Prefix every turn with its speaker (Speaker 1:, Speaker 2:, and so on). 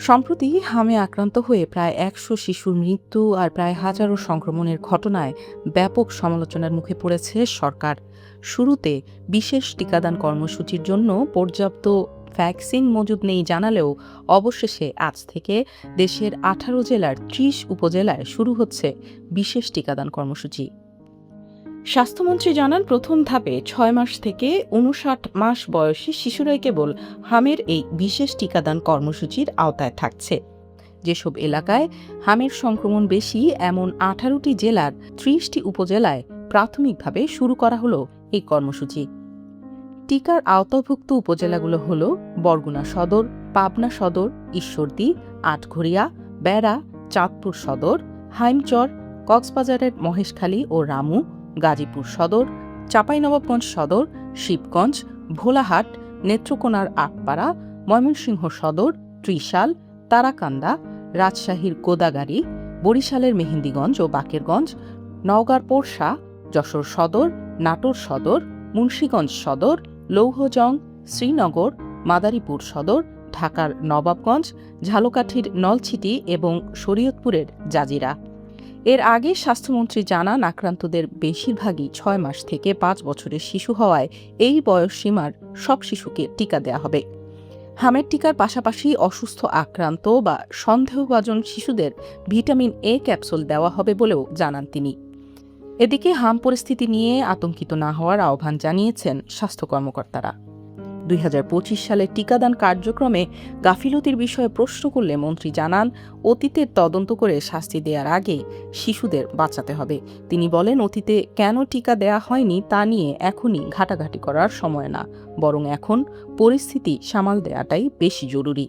Speaker 1: সম্প্রতি হামে আক্রান্ত হয়ে প্রায় ১০০ শিশুর মৃত্যু আর প্রায় হাজারো সংক্রমণের ঘটনায় ব্যাপক সমালোচনার মুখে পড়েছে সরকার। শুরুতে বিশেষ টিকাদান কর্মসূচির জন্য পর্যাপ্ত ভ্যাকসিন মজুদ নেই জানালেও অবশেষে আজ থেকে দেশের ১৮ জেলার ৩০ উপজেলায় শুরু হচ্ছে বিশেষ টিকাদান কর্মসূচি। স্বাস্থ্যমন্ত্রী জানান, প্রথম ধাপে ৬ মাস থেকে ৫৯ মাস বয়সী শিশুরাই কেবল হামের এই বিশেষ টিকাদান কর্মসূচির আওতায় থাকছে। যেসব এলাকায় হামের সংক্রমণ বেশি এমন ১৮টি জেলার ৩০টি উপজেলায় প্রাথমিকভাবে শুরু করা হলো এই কর্মসূচি। টিকার আওতাভুক্ত উপজেলাগুলো হল বরগুনা সদর, পাবনা সদর, ঈশ্বরদী, আটঘরিয়া, বেড়া, চাঁদপুর সদর, হাইমচর, কক্সবাজারের মহেশখালী ও রামু, গাজীপুর সদর, চাঁপাইনবাবগঞ্জ সদর, শিবগঞ্জ, ভোলাহাট, নেত্রকোনার আটপাড়া, ময়মনসিংহ সদর, ত্রিশাল, তারাকান্দা, রাজশাহীর গোদাগাড়ী, বরিশালের মেহেন্দিগঞ্জ ও বাকেরগঞ্জ, নওগাঁর পোরশা, যশোর সদর, নাটোর সদর, মুন্সিগঞ্জ সদর, লৌহজং, শ্রীনগর, মাদারীপুর সদর, ঢাকার নবাবগঞ্জ, ঝালকাঠির নলছিটি এবং শরীয়তপুরের জাজিরা। এর আগে স্বাস্থ্যমন্ত্রী জানান, আক্রান্তদের বেশিরভাগই ৬ মাস থেকে ৫ বছরের শিশু হওয়ায় এই বয়সসীমার সব শিশুকে টিকা দেওয়া হবে। হামের টিকার পাশাপাশি অসুস্থ, আক্রান্ত বা সন্দেহভাজন শিশুদের ভিটামিন এ ক্যাপসুল দেওয়া হবে বলেও জানান তিনি। এদিকে হাম পরিস্থিতি নিয়ে আতঙ্কিত না হওয়ার আহ্বান জানিয়েছেন স্বাস্থ্য কর্মকর্তারা। ২০২৫ সালের টিকাদান কার্যক্রমে গাফিলতির বিষয়ে প্রশ্ন করলে মন্ত্রী জানান, অতীতের তদন্ত করে শাস্তি দেওয়ার আগে শিশুদের বাঁচাতে হবে। তিনি বলেন, অতীতে কেন টিকা দেয়া হয়নি তা নিয়ে এখনই ঘাটাঘাটি করার সময় না, বরং এখন পরিস্থিতি সামাল দেওয়াটাই বেশি জরুরি।